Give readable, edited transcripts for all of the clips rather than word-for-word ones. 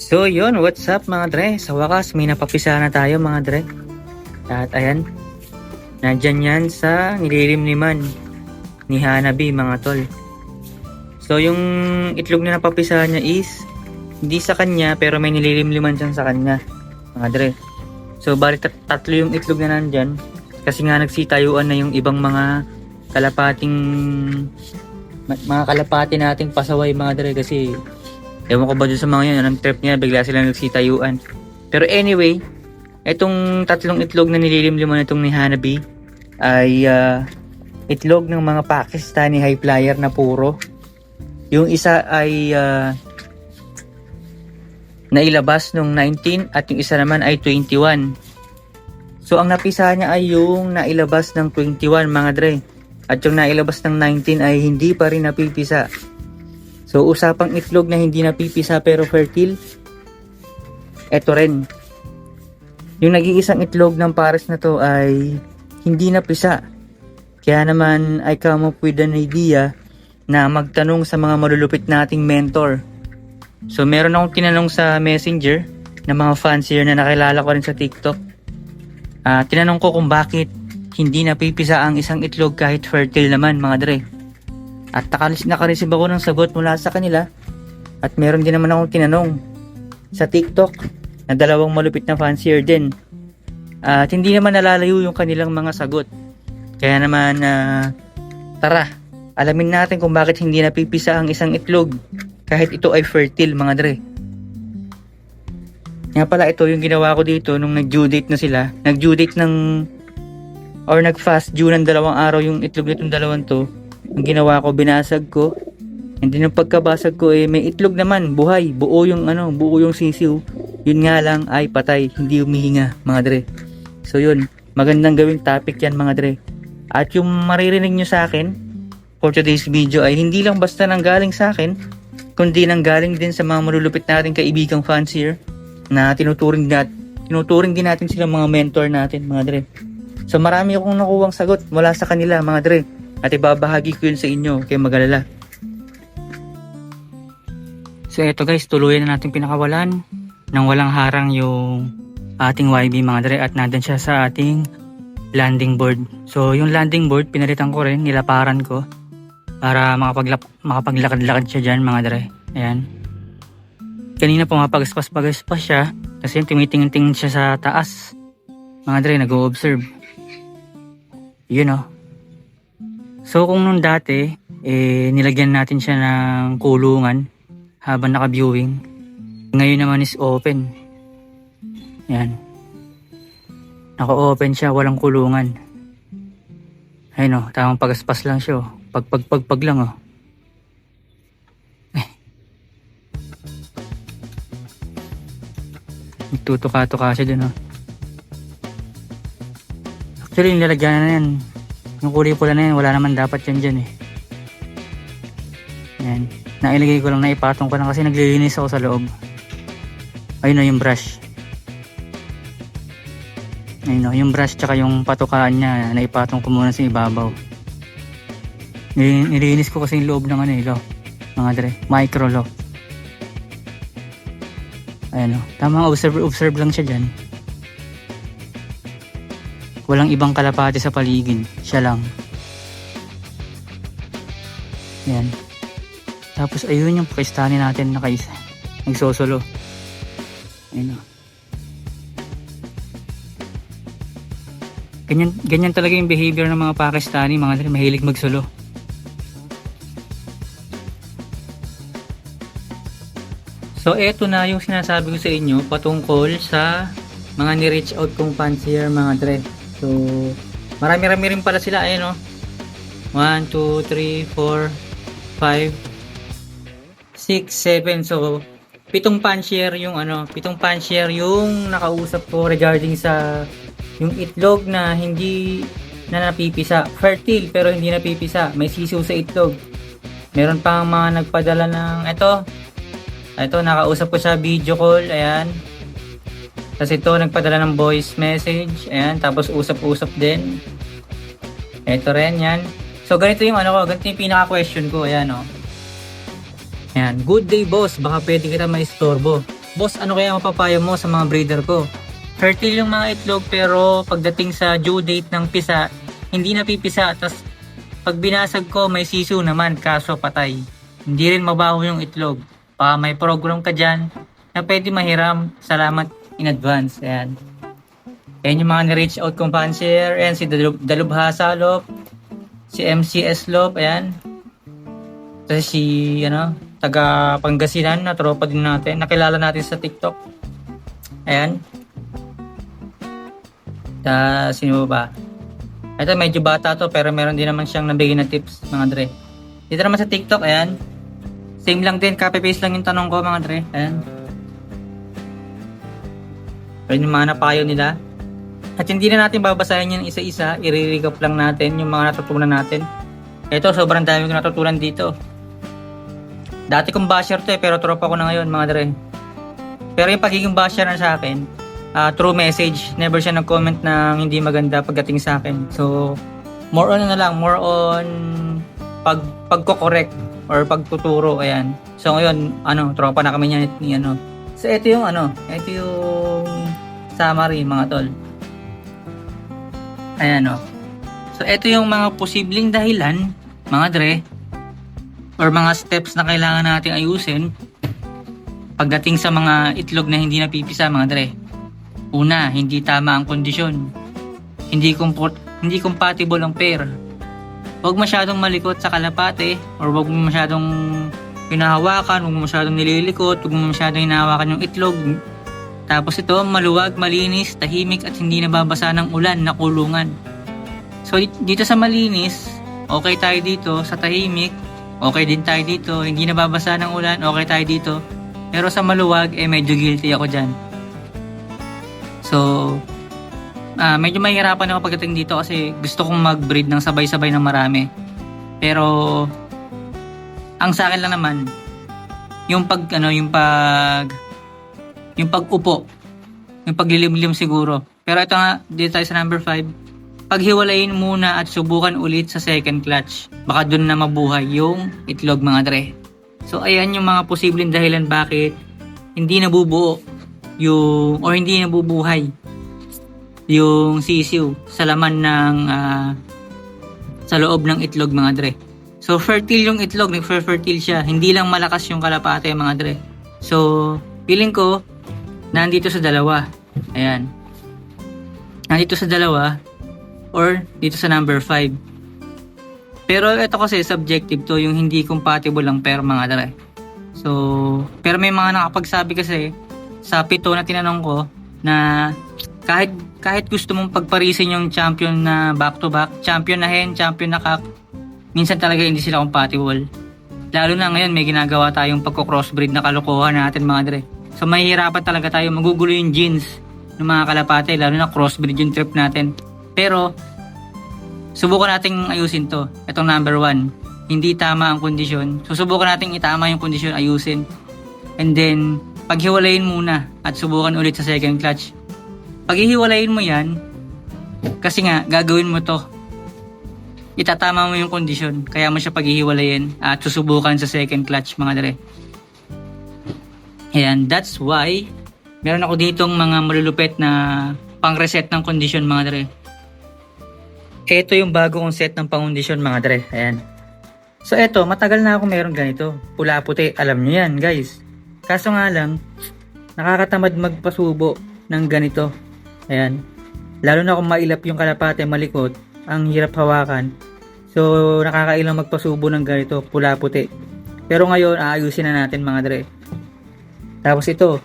So yun, what's up mga dre? Sa wakas may napapisa na tayo mga dre. At ayan, nandyan yan sa nililimliman ni Hanabi mga tol. So yung itlog na napapisa niya is hindi sa kanya pero may nililimliman dyan sa kanya mga dre. So bali tatlo yung itlog na nandyan kasi nga nagsitayuan na yung ibang mga kalapati nating pasaway mga dre kasi ewan ko ba dun sa mga yun, anong trip niya, bigla silang nagsitayuan. Pero anyway, itong tatlong itlog na nililimliman itong ni Hanabi ay itlog ng mga Pakistani high flyer na puro. Yung isa ay nailabas nung 19 at yung isa naman ay 21. So ang napisa niya ay yung nailabas ng 21 mga dre. At yung nailabas ng 19 ay hindi pa rin napipisa. So usapang itlog na hindi napipisa pero fertile, eto rin. Yung nag-iisang itlog ng pares na to ay hindi napisa. Kaya naman I come up with an idea na magtanong sa mga malulupit nating mentor. So meron akong tinanong sa messenger na mga fans here na nakilala ko rin sa TikTok. Tinanong ko kung bakit hindi napipisa ang isang itlog kahit fertile naman mga dre. At nakareceive ako ng sagot mula sa kanila. At meron din naman akong tinanong sa TikTok na dalawang malupit na fancier din. At hindi naman nalalayo yung kanilang mga sagot. Kaya naman tara, alamin natin kung bakit hindi napipisa ang isang itlog kahit ito ay fertile mga dre. Nga pala ito yung ginawa ko dito nung nag-due date na sila. Nag-due date nag-fast due ng 2 araw yung itlog nitong dalawang to. Ang ginawa ko, binasag ko. And then yung pagkabasag ko may itlog naman, buhay, buo yung sisiw. Yun nga lang ay patay, hindi humihinga mga dre. So yun, magandang gawing topic yan mga dre. At yung maririnig nyo sa akin for today's video ay hindi lang basta nanggaling sa akin, kundi nanggaling din sa mga malulupit nating kaibigang fancier na tinuturing din natin sila mga mentor natin mga dre. So marami akong nakuwang sagot mula sa kanila mga dre. At ibabahagi ko yun sa inyo, kaya mag-alala. So eto guys, tuluyan na natin pinakawalan nang walang harang yung ating YB mga dre. At nandun siya sa ating landing board. So yung landing board, pinalitan ko rin, nilaparan ko para makapaglakad-lakad siya dyan mga dre. Ayan. Kanina pumapagaspas-pagaspas siya kasi tumitingin-tingin siya sa taas. Mga dre, nag-o-observe. Yun o. So kung nung dati, nilagyan natin siya ng kulungan habang naka-viewing. Ngayon naman is open. Yan. Naka-open siya, walang kulungan. Ayun o, tamang pagaspas lang siya o. Pag lang o. Nagtutuka-tuka siya dun o. Actually, nilagyan na yan. Yung kulay pula na yan, wala naman dapat yan dyan eh. Yan. Nailagay ko lang, naipatong ko lang kasi naglilinis ako sa loob. Ayun o, yung brush. Ayun o, yung brush tsaka yung patukaan niya, naipatong ko muna sa ibabaw. Nililinis ko kasi yung loob ng mga dre, micro lock. Ayun o, tamang observe lang siya dyan. Walang ibang kalapati sa paligid. Siya lang. Yan. Tapos ayun yung Pakistani natin nakaisa. Nagsosolo. Ayun o. Ganyan talaga yung behavior ng mga Pakistani. Mga dre, mahilig magsolo. So, eto na yung sinasabi ko sa inyo patungkol sa mga ni-reach out kong fancier mga dre. So, marami-rami rin pala sila. Ayan o. 1, 2, 3, 4, 5, 6, 7. So, 7 fancier yung nakausap ko regarding sa yung itlog na hindi na napipisa. Fertile pero hindi napipisa. May sisiw sa itlog. Meron pang mga nagpadala ng ito, nakausap ko sa video call, ayan. Tapos ito, nagpadala ng voice message, ayan. Tapos usap-usap din. Ito rin, yan. So, ganito yung ganito yung pinaka-question ko, ayan, oh. Ayan, good day, boss. Baka pwede kita maistorbo. Boss, ano kaya mapapayo mo sa mga breeder ko? Fertile yung mga itlog, pero pagdating sa due date ng pisa, hindi napipisa. Tapos, pag binasag ko, may sisiw naman, kaso patay. Hindi rin mabaho yung itlog. May program ka dyan na pwede mahiram. Salamat in advance. Ayan. Ayan yung mga na-reach out kong fancier. Ayan si Dalubhasa Lop. Si MCS Lop. Ayan. Tapos si taga Pangasinan na tropa din natin. Nakilala natin sa TikTok. Ayan. Sino ba? Ito medyo bata to pero meron din naman siyang nabigay na tips mga dre. Dito naman sa TikTok. Ayan. Same lang din, copy-paste lang yung tanong ko mga dre. Ayan. Ayan yung mga napayo nila. At hindi na natin babasahin yan isa-isa. I-recap lang natin yung mga natutunan natin. Ito, sobrang dami ko natutunan dito. Dati kong basher to pero tropa ko na ngayon mga dre. Pero yung pagiging basher na sa akin, through message. Never siya nag-comment ng hindi maganda pagdating sa akin. So, more on pagko-correct or pagtuturo, ayan. So ngayon, tropa na kami niya ni So ito yung summary mga tol. Ayan So ito yung mga posibleng dahilan, mga dre, or mga steps na kailangan nating ayusin pagdating sa mga itlog na hindi napipisa, mga dre. Una, hindi tama ang kondisyon. Hindi compatible ang pair. Huwag masyadong malikot sa kalapate or huwag mo masyadong hinahawakan, huwag mo masyadong nililikot, huwag mo masyadong hinahawakan yung itlog. Tapos ito, maluwag, malinis, tahimik at hindi nababasa ng ulan na kulungan. So dito sa malinis, okay tayo dito. Sa tahimik, okay din tayo dito. Hindi nababasa ng ulan, okay tayo dito. Pero sa maluwag, medyo guilty ako dyan. So, medyo mahihirapan ako pagdating dito kasi gusto kong mag-breed ng sabay-sabay ng marami. Pero ang sa akin lang naman yung pag-upo, yung paglilimlim siguro. Pero ito nga, dito tayo sa number 5. Paghiwalayin muna at subukan ulit sa second clutch. Baka dun na mabuhay yung itlog mga dre. So ayan yung mga posibleng dahilan bakit hindi nabubuo hindi nabubuhay yung sisiw sa laman ng sa loob ng itlog mga dre. So fertile yung itlog, nag-fertile siya. Hindi lang malakas yung kalapate mga dre. So feeling ko nandito sa dalawa. Ayan. Nandito sa dalawa or dito sa number 5. Pero ito kasi subjective to, yung hindi compatible ang pair mga dre. So pero may mga nakapagsabi kasi sa 7 na tinanong ko na kahit gusto mong pagparisin yung champion na back-to-back, champion na hen, champion na cock, minsan talaga hindi sila compatible. Lalo na ngayon may ginagawa tayong pagko-crossbreed na kalokohan natin mga dre. So mahihirapan talaga tayo, magugulo yung genes ng mga kalapate, lalo na crossbreed yung trip natin. Pero subukan nating ayusin to. Itong number 1, hindi tama ang kondisyon. Susubukan nating itama yung kondisyon, ayusin. And then paghiwalayin muna at subukan ulit sa second clutch. Paghihiwalayin mo yan, kasi nga, gagawin mo to. Itatama mo yung kondisyon, kaya mo siya paghihiwalayin at susubukan sa second clutch mga dre. And that's why, meron ako ditong mga malulupet na pang-reset ng kondisyon mga dre. Ito yung bago kong set ng pang-kondisyon mga dre. Ayan. So eto, matagal na ako meron ganito. Pula-puti, alam nyo yan guys. Kaso nga lang, nakakatamad magpasubo ng ganito. Ayan. Lalo na kung mailap yung kalapate, malikot, ang hirap hawakan. So, nakakailang magpasubo ng ganito, pula-puti. Pero ngayon, aayusin na natin mga dre. Tapos ito,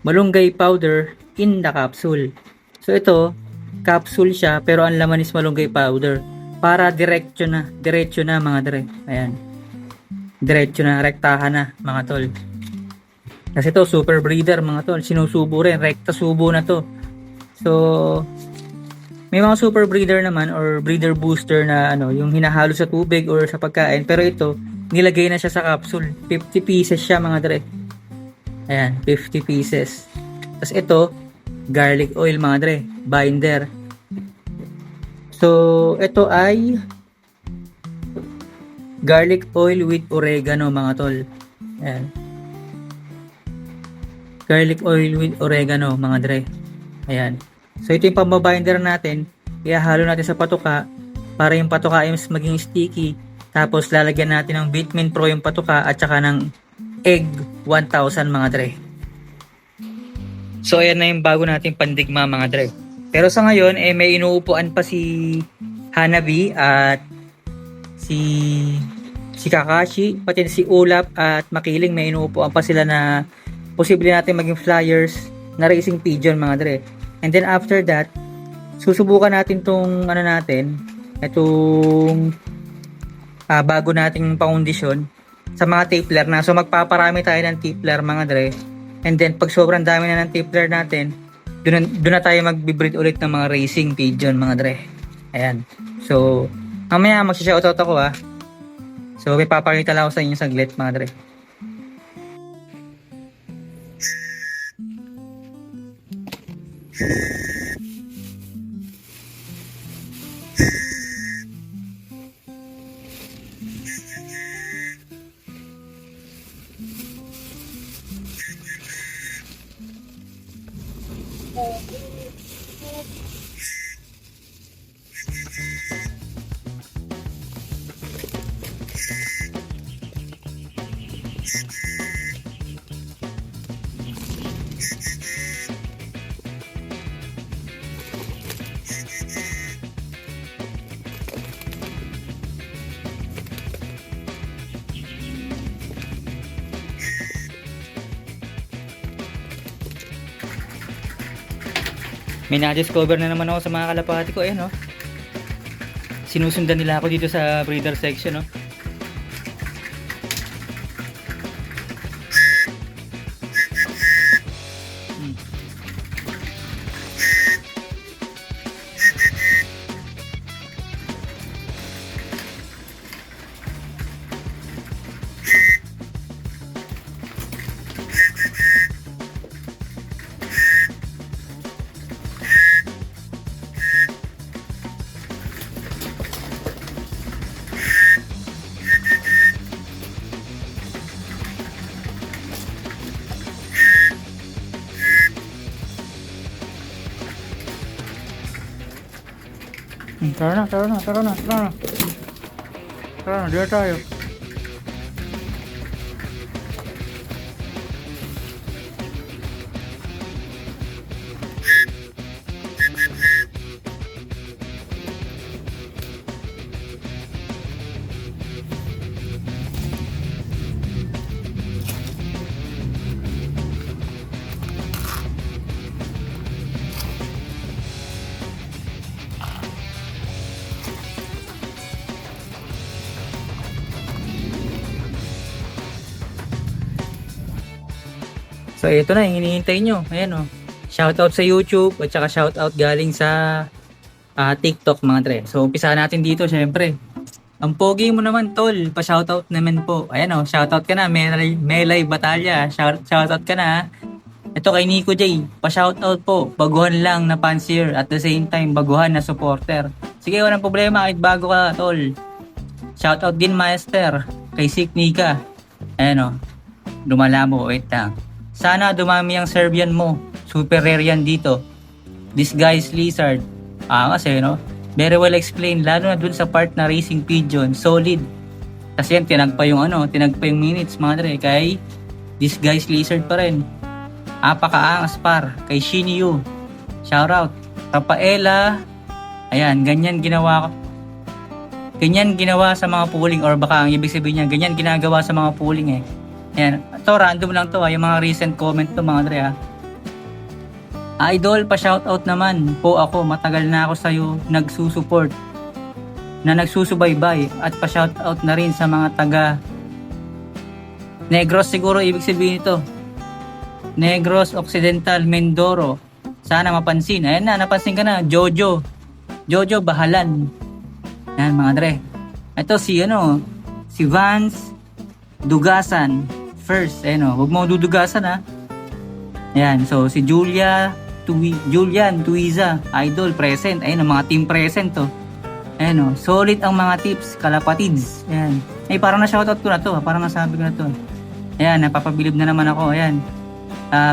malunggay powder in the capsule. So ito, capsule siya pero ang laman is malunggay powder. Para diretso na mga dre. Ayan. Diretso na, rektahan na mga tol. Kasi ito, super breeder mga tol. Sinusubo rin, rekta subo na to. So, may mga super breeder naman or breeder booster na yung hinahalo sa tubig or sa pagkain. Pero ito, nilagay na siya sa capsule. 50 pieces siya mga dre. Ayan, 50 pieces. Tapos ito, garlic oil mga dre, binder. So, ito ay garlic oil with oregano mga tol. Ayan. Garlic oil with oregano mga dre. Ayan. So, ito yung pambabinder natin. Ihahalo natin sa patuka para yung patuka ay mas maging sticky. Tapos, lalagyan natin ng Vitamin Pro yung patuka at saka ng egg 1000 mga dre. So, ayan na yung bago nating pandigma mga dre. Pero sa ngayon, may inuupuan pa si Hanabi at si Kakashi, pati si Ulap at Makiling, may inuupuan pa sila na posible natin maging flyers na racing pigeon mga dre. And then after that, susubukan natin tong itong bago nating pangondisyon sa mga tapler na. So magpaparami tayo ng tapler mga dre. And then pag sobrang dami na ng tapler natin, doon na tayo magbe-breed ulit ng mga racing pigeon mga dre. Ayan. So mamaya mag-shoutout ako So may papakita lang ako sa inyo saglit mga dre. May na-discover na naman ako sa mga kalapati ko. Ayan sinusundan nila ako dito sa breeder section Tara na, dito tayo. So ito na yung hinihintay nyo. Ayan shoutout sa YouTube at saka shoutout galing sa TikTok mga tre. So umpisahan natin dito syempre. Ang pogi mo naman tol, pa-shoutout naman po. Ayan shoutout ka na, Melay Batalya. Shoutout ka na. Ito kay Nico J, pa-shoutout po. Baguhan lang na fancier at the same time baguhan na supporter. Sige, walang problema kahit bago ka tol. Shoutout din Master kay Sik Nika. Ayan lumalamo, wait lang. Sana dumami ang Serbian mo. Super rare yan dito. Disguised lizard. Kasi very well explained. Lalo na dun sa part na racing pigeon. Solid. Kasi yan, tinag pa yung minutes mga dre. Kay Disguised lizard pa rin. Apakaangas par. Kay Shinyu. Shoutout. Rafaela. Ayan, ganyan ginawa sa mga pooling. Or baka ang ibig sabihin niya, ganyan ginagawa sa mga pooling Ayan. To, random lang to ha. Yung mga recent comment to mga dre ha. Idol, pa-shoutout naman po ako. Matagal na ako sa'yo nagsusupport, na nagsusubaybay, at pa-shoutout na rin sa mga taga Negros, siguro ibig sabihin ito. Negros Occidental, Mindoro. Sana mapansin. Ayan na, napansin ka na. Jojo Bahalan. Yan mga dre. Ito si si Vance Dugasan. First, huwag mo dudugasan ha. Ayan, so si Julian Tuiza, idol, present. Ayan, mga team present to. Ayan solid ang mga tips, kalapatids. Ayan. Parang na-shoutout ko na to. Parang nasabi ko na to. Ayan, napapabilib na naman ako. Ayan.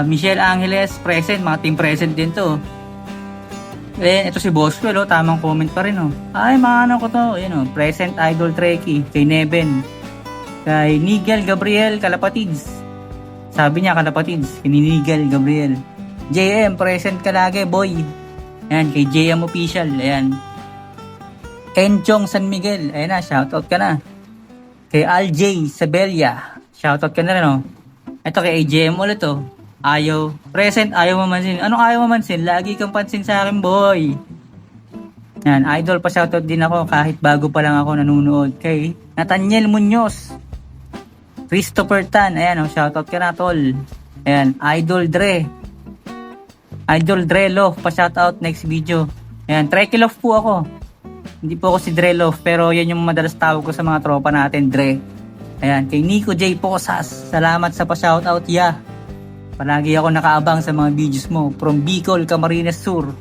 Michelle Angeles, present. Mga team present din to. Ayan, ito si Boswell, tamang comment pa rin. Ay, mga ko to. Ayan, present idol Trekkie. Kay Neben. Kay Nigel Gabriel, kalapatids. Sabi niya kalapatids. Kay Nigel Gabriel. JM, present ka lagi, boy. Ayan, kay JM Official. Ayan. Enchong San Miguel. Ayan na, shoutout ka na. Kay Aljay Sabelia. Shoutout ka na rin, Ito kay AJM ulit, Ayaw. Present, ayaw mamansin. Anong ayaw mamansin? Lagi kang pansin sa akin, boy. Yan, idol, pa shoutout din ako kahit bago pa lang ako nanonood. Kay Nathaniel Munoz. Christopher Tan. Ayan, shoutout ka na, tol. Ayan, Idol Dre Love, pa shoutout next video. Ayan, Trekkie Love po ako. Hindi po ako si Dre Love, pero yan yung madalas tawag ko sa mga tropa natin, Dre. Ayan, kay Nico J. Posas, salamat sa pa-shoutout, Palagi ako nakaabang sa mga videos mo. From Bicol, Camarines Sur.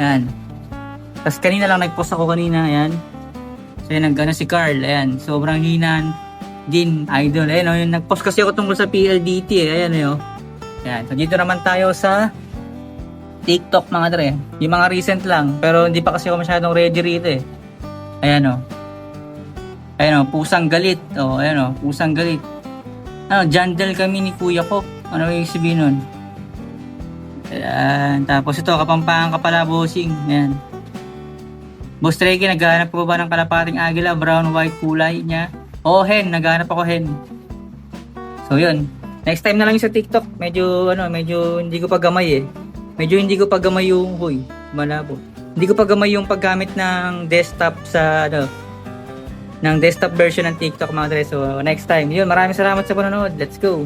Ayan. Tapos kanina lang nag-post ako kanina, ayan. So yan, si Carl, ayan. Sobrang hinan din, idol. Ayan, yung nag-post kasi ako tungkol sa PLDT, ayan, Ayan, so dito naman tayo sa TikTok, mga dre. Yung mga recent lang, pero hindi pa kasi ako masyadong ready rito, Ayan, Ayan pusang galit. Ayan pusang galit. Jandel kami ni Kuya ko. Ano yung sabihin nun? Ayan. Tapos ito, Kapampangan ka pala, bossing. Ayan. Boss Trekkie, naghahanap ko ba ng kalapating agila? Brown, white kulay niya. Hen. Naghahanap ako hen. So, yun. Next time na lang yung sa TikTok. Medyo hindi ko pa gamay Medyo hindi ko pa gamay yung, malabo. Hindi ko pa gamay yung paggamit ng desktop ng desktop version ng TikTok, mga dre. So, next time. Yun, maraming salamat sa panonood. Let's go!